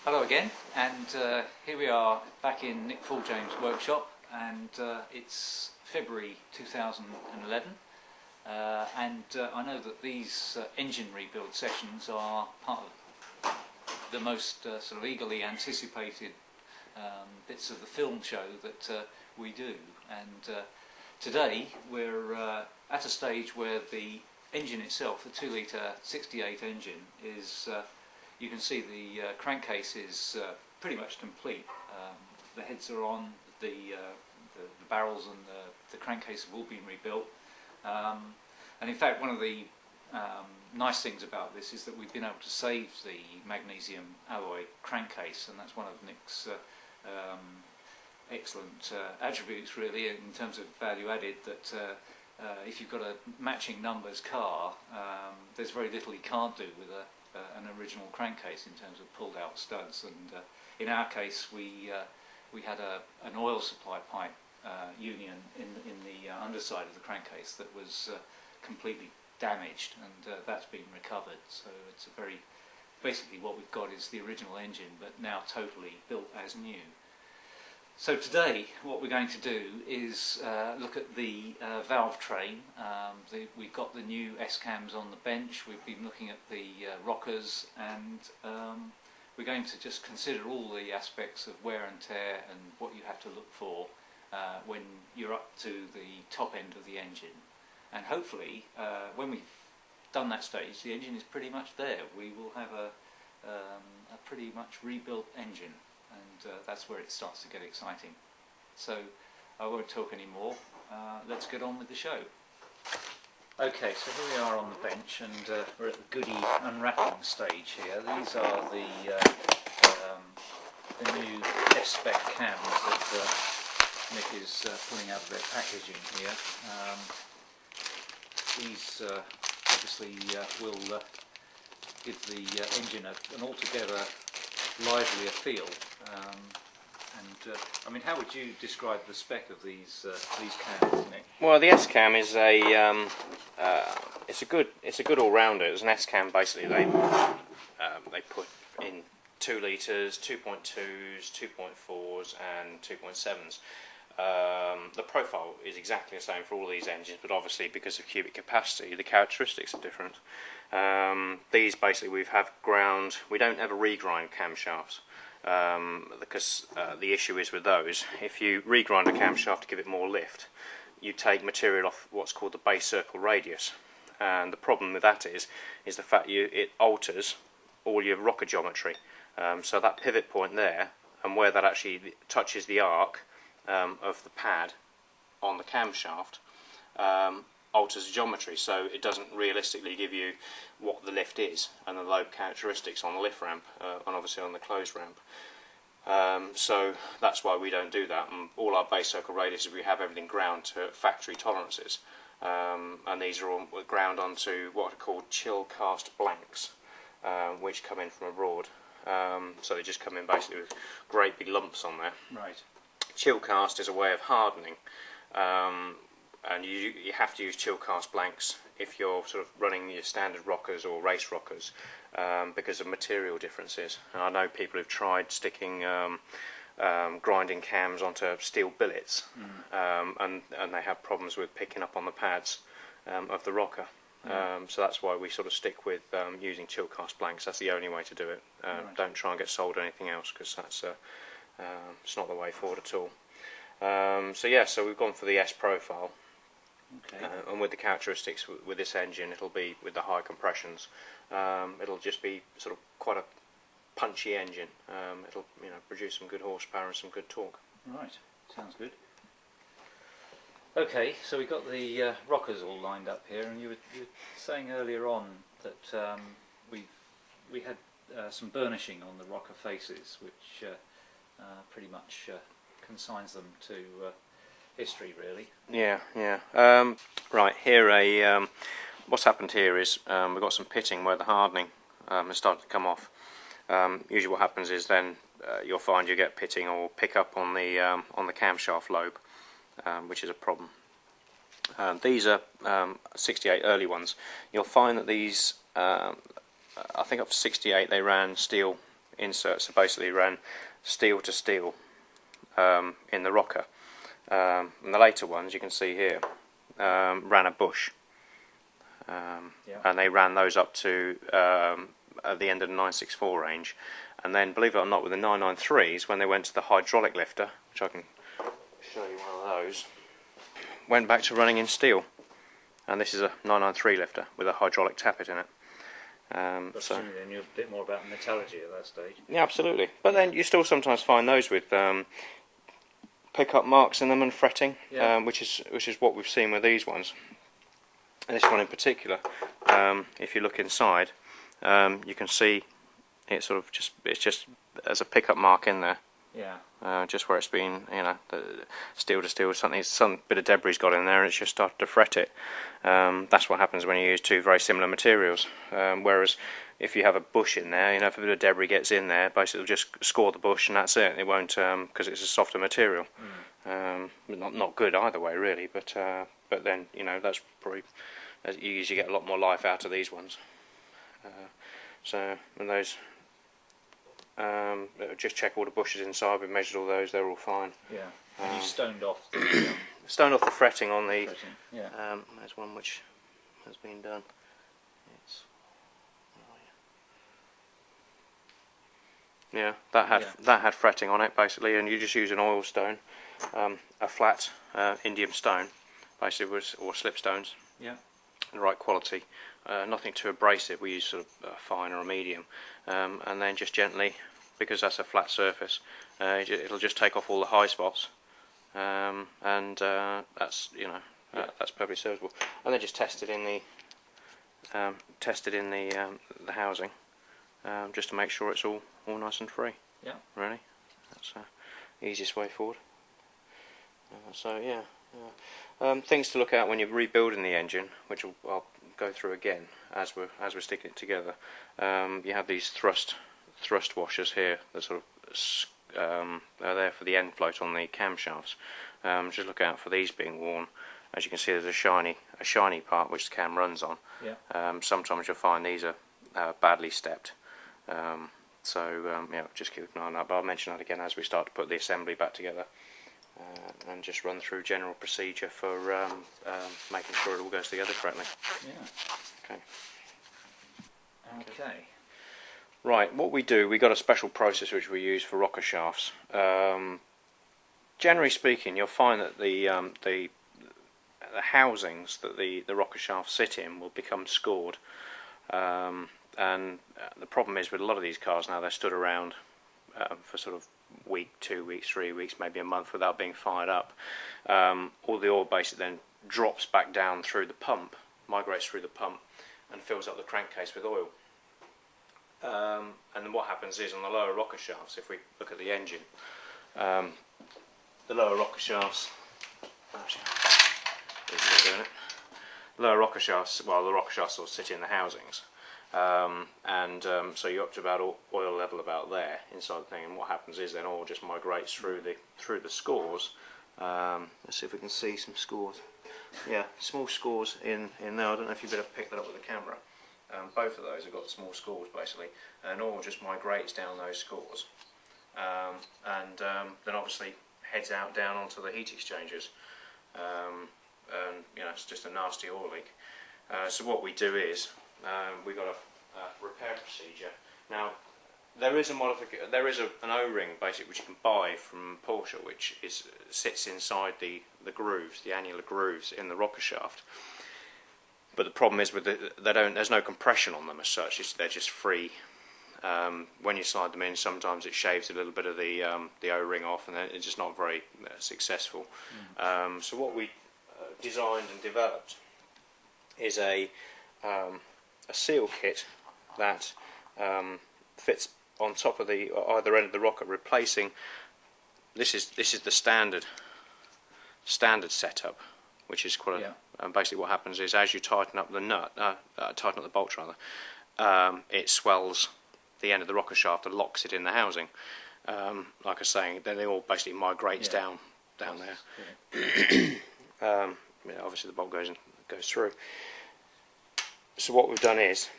Hello again, and here we are back in Nick Fuljame's workshop, and it's February 2011, and I know that these engine rebuild sessions are part of the most sort of eagerly anticipated bits of the film show that we do, and today we're at a stage where the engine itself, the 2 litre 68 engine, is you can see the crankcase is pretty much complete. The heads are on, the barrels and the crankcase have all been rebuilt. And in fact, one of the nice things about this is that we've been able to save the magnesium alloy crankcase, and that's one of Nick's excellent attributes really in terms of value added, that if you've got a matching numbers car, there's very little he can't do with an original crankcase in terms of pulled out studs. And in our case, we had an oil supply pipe union in the underside of the crankcase that was completely damaged, and that's been recovered. So it's basically what we've got is the original engine, but now totally built as new. So today what we're going to do is look at the valve train. We've got the new S-cams on the bench, we've been looking at the rockers, and we're going to just consider all the aspects of wear and tear and what you have to look for when you're up to the top end of the engine. And hopefully when we've done that stage, the engine is pretty much there. We will have a pretty much rebuilt engine. And that's where it starts to get exciting. So I won't talk anymore. Let's get on with the show. Okay, so here we are on the bench, and we're at the goodie unwrapping stage here. These are the new S-spec cams that Nick is pulling out of their packaging here. These obviously will give the engine an altogether livelier feel. I mean, how would you describe the spec of these cams, Nick? Well, the S-cam is it's a good all-rounder. It's an S-cam basically. They put in 2 litres, 2.2s, 2.4s, and 2.7s. The profile is exactly the same for all these engines, but obviously because of cubic capacity, the characteristics are different. These basically we don't ever regrind camshafts, because the issue is with those, if you regrind a camshaft to give it more lift, you take material off what's called the base circle radius, and the problem with that is the fact it alters all your rocker geometry. So that pivot point there, and where that actually touches the arc of the pad on the camshaft, alters the geometry, so it doesn't realistically give you what the lift is and the load characteristics on the lift ramp and obviously on the closed ramp. So that's why we don't do that, and all our base circle radiuses, we have everything ground to factory tolerances, and these are all ground onto what are called chill cast blanks, which come in from abroad. So they just come in basically with great big lumps on there. Right. Chill cast is a way of hardening, and you have to use chill cast blanks if you're sort of running your standard rockers or race rockers, because of material differences. And I know people who've tried sticking grinding cams onto steel billets, and they have problems with picking up on the pads of the rocker. So that's why we sort of stick with using chill cast blanks. That's the only way to do it. Right. Don't try and get sold anything else, because that's it's not the way forward at all. So yeah, so we've gone for the S profile. Okay. And with the characteristics with this engine, it'll be with the high compressions. It'll just be sort of quite a punchy engine. It'll produce some good horsepower and some good torque. Right, sounds good. Okay, so we've got the rockers all lined up here, and you were saying earlier on that we had some burnishing on the rocker faces, which pretty much consigns them to history, really. Yeah. Right, here what's happened here is we've got some pitting where the hardening has started to come off. Usually what happens is then you'll find you get pitting or pick up on the camshaft lobe, which is a problem. These are 68 early ones. You'll find that these, I think up to 68 they ran steel inserts. So basically ran steel to steel in the rocker. And the later ones you can see here ran a bush, and they ran those up to at the end of the 964 range, and then believe it or not with the 993s, when they went to the hydraulic lifter, which I can show you one of those, went back to running in steel, and this is a 993 lifter with a hydraulic tappet in it. So then you're a bit more about metallurgy at that stage. Yeah, absolutely. But then you still sometimes find those with pickup marks in them and fretting, which is what we've seen with these ones. And this one in particular, if you look inside, you can see it's just as a pickup mark in there. Yeah. Just where it's been, steel to steel, some bit of debris got in there, and it's just started to fret it. That's what happens when you use two very similar materials. Whereas if you have a bush in there, if a bit of debris gets in there, basically it'll just score the bush, and that's it. It won't, because it's a softer material. Not good either way, really. But then that's probably you usually get a lot more life out of these ones. And those. Just check all the bushes inside. We measured all those; they're all fine. Yeah. And you stoned off the fretting on the. Fretting. Yeah. There's one which has been done. That had fretting on it basically, and you just use an oil stone, a flat indium stone, basically, or slipstones. Yeah. The right quality. Nothing too abrasive. We use sort of fine or a medium, and then just gently, because that's a flat surface, it'll just take off all the high spots, and that's that's perfectly serviceable. And then just test it in the housing, just to make sure it's all nice and free. Yeah. Really, that's the easiest way forward. Things to look at when you're rebuilding the engine, which I'll go through again as we're sticking it together. You have these thrust washers here that sort of are there for the end float on the camshafts. Just look out for these being worn. As you can see, there's a shiny part which the cam runs on. Yeah. Sometimes you'll find these are badly stepped. Just keep an eye on that. But I'll mention that again as we start to put the assembly back together. And just run through general procedure for making sure it all goes together correctly. Yeah. Okay. Right, what we got a special process which we use for rocker shafts. Generally speaking, you'll find that the housings that the rocker shafts sit in will become scored. And the problem is with a lot of these cars now, they're stood around for sort of week, 2 weeks, 3 weeks, maybe a month without being fired up. All the oil basically then drops back down through the pump, migrates through the pump, and fills up the crankcase with oil. And then what happens is on the lower rocker shafts, if we look at the engine, the lower rocker shafts, lower rocker shafts, well, the rocker shafts will sit in the housings. So you're up to about oil level about there inside the thing, and what happens is then oil just migrates through the scores. Let's see if we can see some scores. Yeah, small scores in there. I don't know if you better pick that up with the camera. Both of those have got small scores basically, and oil just migrates down those scores, then obviously heads out down onto the heat exchangers, and it's just a nasty oil leak. So what we do is we've got a repair procedure. Now there is an O-ring basically which you can buy from Porsche, which sits inside the grooves, the annular grooves in the rocker shaft. But the problem is there's no compression on them as such. They're just free. When you slide them in, sometimes it shaves a little bit of the O-ring off, and it's just not very successful. So what we designed and developed is a seal kit that fits on top of the either end of the rocker, replacing. This is the standard setup, which is quite. And basically, what happens is as you tighten up the tighten up the bolt rather, it swells the end of the rocker shaft and locks it in the housing. Like I was saying, then it all basically migrates down there. Obviously, the bolt goes through. So what we've done is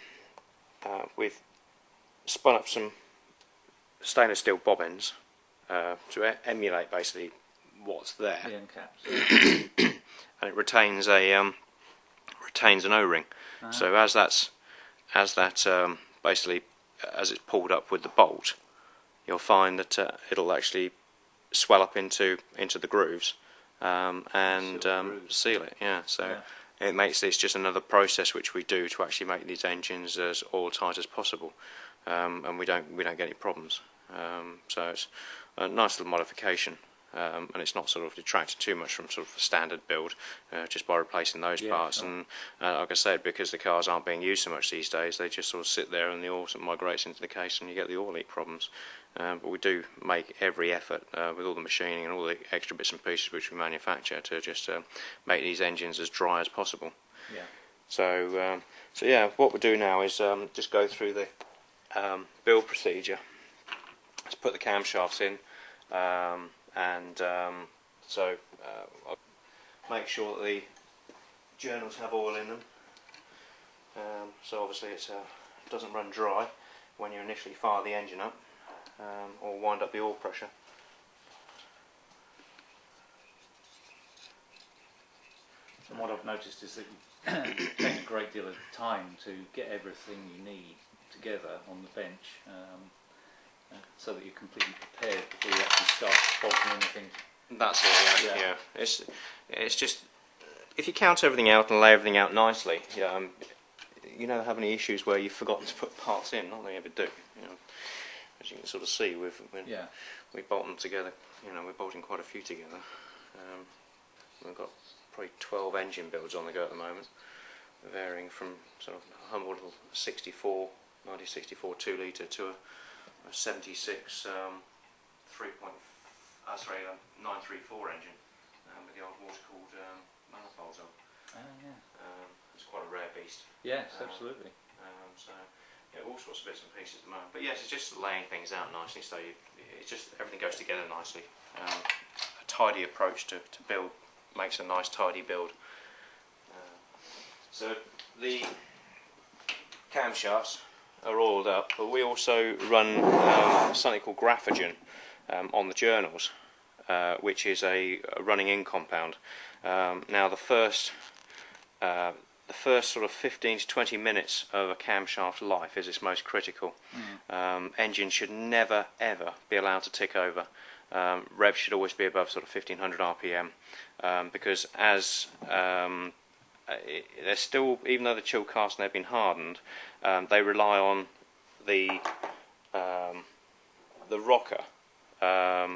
we've spun up some stainless steel bobbins to emulate basically what's there, The end caps. and it retains an O-ring. So as basically as it's pulled up with the bolt, you'll find that it'll actually swell up into the grooves and seal it. Yeah, so it makes this just another process which we do to actually make these engines as oil tight as possible, and we don't get any problems. So it's a nice little modification. And it's not sort of detracted too much from sort of a standard build, just by replacing those parts. Sure. And like I said, because the cars aren't being used so much these days, they just sort of sit there and the oil migrates into the case and you get the oil leak problems. But we do make every effort with all the machining and all the extra bits and pieces which we manufacture to just make these engines as dry as possible. Yeah. So yeah, what we'll do now is just go through the build procedure. Let's put the camshafts in. So I'll make sure that the journals have oil in them. So obviously it doesn't run dry when you initially fire the engine up, or wind up the oil pressure. And what I've noticed is that you take a great deal of time to get everything you need together on the bench, so that you're completely prepared before you actually start bolting anything. That's it. Yeah. It's just, if you count everything out and lay everything out nicely, you never have any issues where you've forgotten to put parts in. Not that you ever do. As you can sort of see, we bolt them together. We're bolting quite a few together. We've got probably 12 engine builds on the go at the moment, varying from sort of a humble little 1964 2 litre to a 76 934 engine with the old water-cooled manifolds on. It's quite a rare beast. Yes, absolutely. So all sorts of bits and pieces at the moment. But yes, it's just laying things out nicely, so it's just everything goes together nicely. A tidy approach to build makes a nice tidy build. So the camshafts are oiled up, but we also run something called graphogen on the journals, which is a running in compound. Now the first sort of 15 to 20 minutes of a camshaft life is its most critical. Engines should never ever be allowed to tick over. Revs should always be above sort of 1500 RPM, because as they're still, even though the chill cast and they've been hardened, they rely on the rocker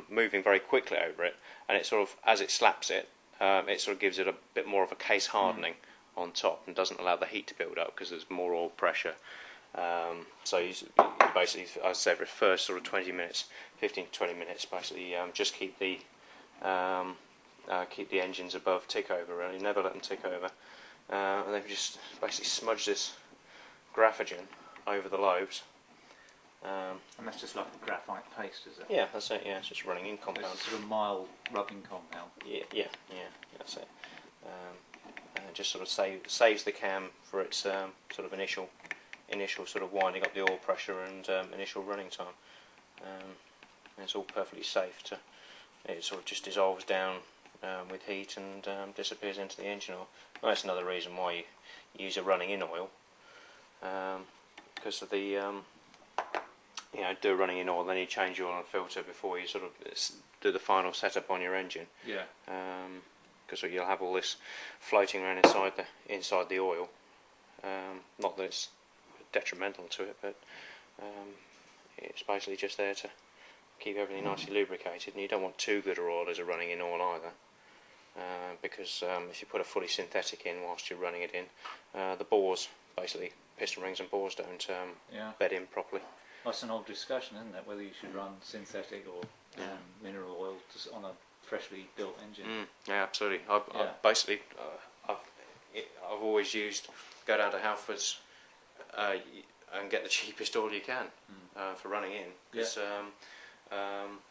moving very quickly over it, and it sort of, as it slaps it, it sort of gives it a bit more of a case hardening on top and doesn't allow the heat to build up because there's more oil pressure. So you basically, I'd say for the first sort of 20 minutes, 15 to 20 minutes, basically just keep the engines above tick over, really, never let them tick over. And then just basically smudge this graphogen over the lobes. And that's just like a graphite paste, is it? Yeah, that's it. Yeah, it's just running in compound. It's sort of mild rubbing compound. Yeah, that's it. And it just sort of saves the cam for its sort of initial sort of winding up the oil pressure and initial running time. And it's all perfectly safe. It sort of just dissolves down with heat and disappears into the engine oil. Well, that's another reason why you use a running in oil, because of the do a running in oil, then you change your oil and filter before you sort of do the final setup on your engine. Yeah. Because you'll have all this floating around inside the oil. Not that it's detrimental to it, but it's basically just there to keep everything nicely lubricated. And you don't want too good a oil as a running in oil either, because if you put a fully synthetic in whilst you're running it in, the bores, basically piston rings and bores, don't bed in properly. That's an old discussion, isn't it? Whether you should run synthetic or mineral oil on a freshly built engine. Yeah, absolutely. I've always go down to Halfords and get the cheapest oil you can for running in, because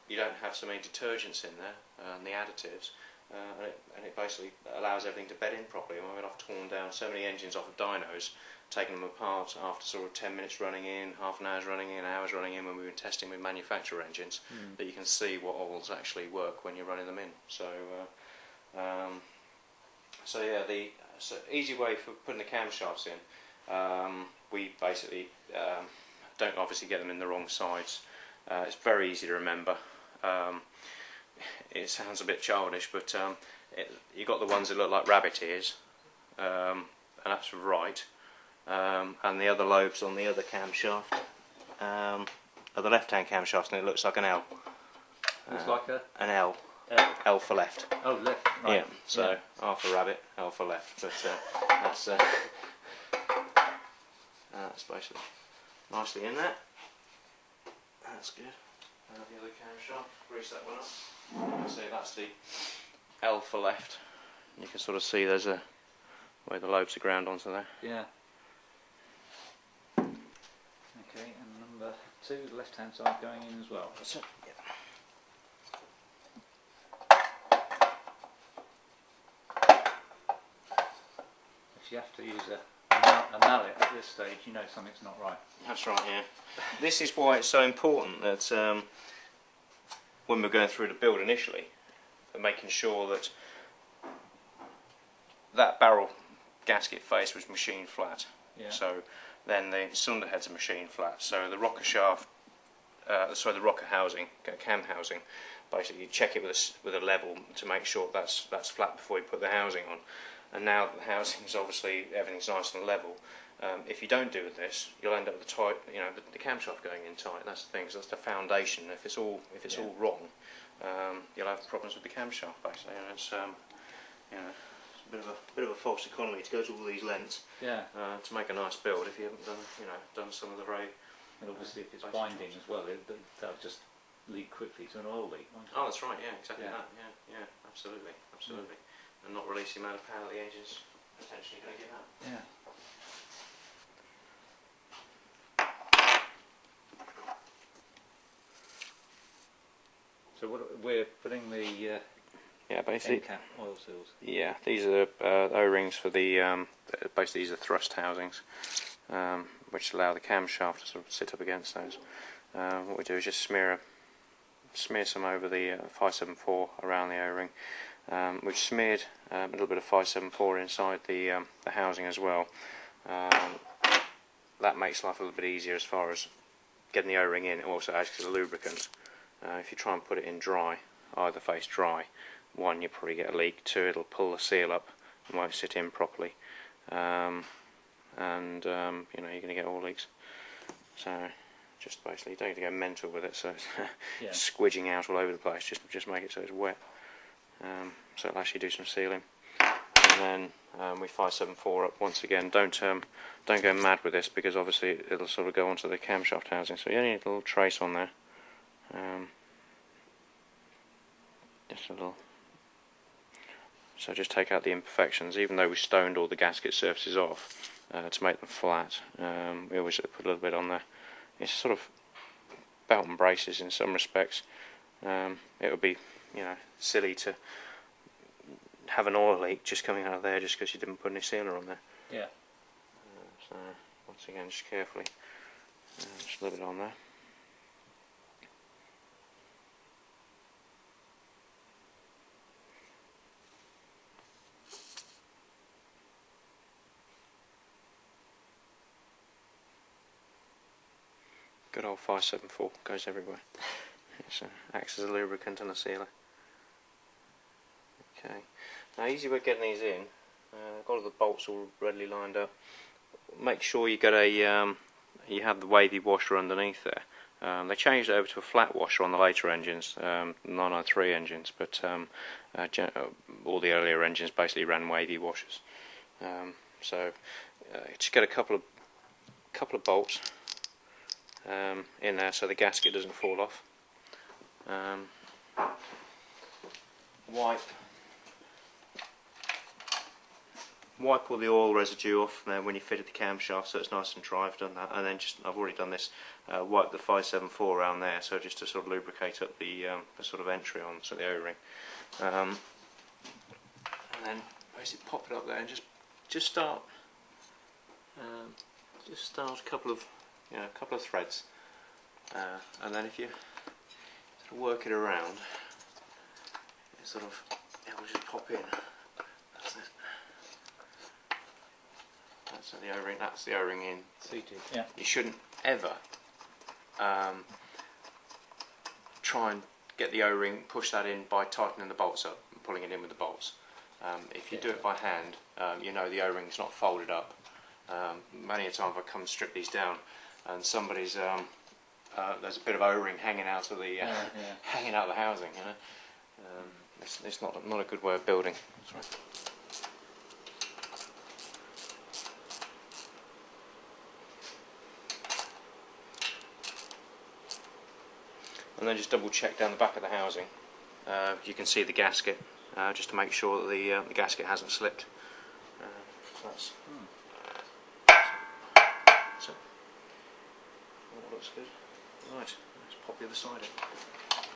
you don't have so many detergents in there and the additives, and it basically allows everything to bed in properly. I mean, I've torn down so many engines off of dynos taken them apart after sort of 10 minutes running in, half an hour's running in, hours running in when we've been testing with manufacturer engines, that you can see what oils actually work when you're running them in. So, so yeah, the easy way for putting the camshafts in, we basically don't obviously get them in the wrong sides. It's very easy to remember. It sounds a bit childish, but you've got the ones that look like rabbit ears, and that's right. And the other lobes on the other camshaft are the left-hand camshaft, and it looks like an L. Looks like an L. L. L for left. Oh, left. Right. Yeah. So R for rabbit, L for left. But that's basically nicely in there. That's good. The other camshaft, grease that one up. So that's the L for left. You can sort of see there's a where the lobes are ground onto there. Yeah. Okay, and number 2, the left-hand side going in as well. So, yeah. If you have to use a mallet at this stage, you know something's not right. That's right, yeah. This is why it's so important that when we're going through the build initially, making sure that that barrel gasket face was machined flat. Yeah. So then the cylinder heads are machined flat. So the rocker shaft, the rocker housing, cam housing, basically you check it with a level to make sure that's flat before you put the housing on. And now that the housing is obviously everything's nice and level. If you don't do this, you'll end up with the tight, the camshaft going in tight. That's the thing. So that's the foundation. If it's all wrong, you'll have problems with the camshaft. Basically, and it's it's a bit of a false economy to go to all these lengths. Yeah. To make a nice build if you haven't done some of the very. And obviously, if it's binding as well, that'll just lead quickly to an oil leak. Won't it? Oh, that's right. Yeah, exactly Yeah. that. Yeah, absolutely. And not release the amount of power the engine's potentially going to give out. Yeah. So we're putting the basically. end cap oil seals. Yeah, these are O-rings for the basically these are thrust housings, which allow the camshaft to sort of sit up against those. What we do is just smear some over the 574 around the O-ring. We've smeared a little bit of 574 inside the housing as well. That makes life a little bit easier as far as getting the O-ring in. It also acts as a lubricant. If you try and put it in dry, either face dry, 1, you probably get a leak. 2, it'll pull the seal up and won't sit in properly, and you're going to get oil leaks. So just basically, you don't need to go mental with it. So it's squidging out all over the place. Just make it so it's wet. So it'll actually do some sealing. And then we 574 up once again. Don't go mad with this, because obviously it'll sort of go onto the camshaft housing. So you only need a little trace on there. Just a little. So just take out the imperfections. Even though we stoned all the gasket surfaces off to make them flat, we always put a little bit on there. It's sort of belt and braces in some respects. It would be, silly to have an oil leak just coming out of there just because you didn't put any sealer on there. Yeah. So once again, just carefully, just a little bit on there. Good old 574 goes everywhere. It acts as a lubricant and a sealer. Okay. Now, easy way of getting these in. Got all the bolts all readily lined up. Make sure you get you have the wavy washer underneath there. They changed it over to a flat washer on the later engines, 993 engines, but all the earlier engines basically ran wavy washers. So just get a couple of bolts in there so the gasket doesn't fall off. Wipe all the oil residue off when you fitted the camshaft, so it's nice and dry. I've done that, and then I've already done this. Wipe the 574 around there, so just to sort of lubricate up the sort of entry on the O-ring, and then basically pop it up there and just start just start a couple of threads, and then if you sort of work it around, it will just pop in. That's it. That's the O-ring. That's the O-ring in. Seated. Yeah. You shouldn't ever try and get the O-ring, push that in by tightening the bolts up and pulling it in with the bolts. If you do it by hand, you know the O-ring's not folded up. Many a time I've come and strip these down, and somebody's there's a bit of O-ring hanging out of the hanging out of the housing. You know, it's not a good way of building. Sorry. And then just double check down the back of the housing. You can see the gasket, just to make sure that the gasket hasn't slipped. So all looks good. Right, let's pop the other side in.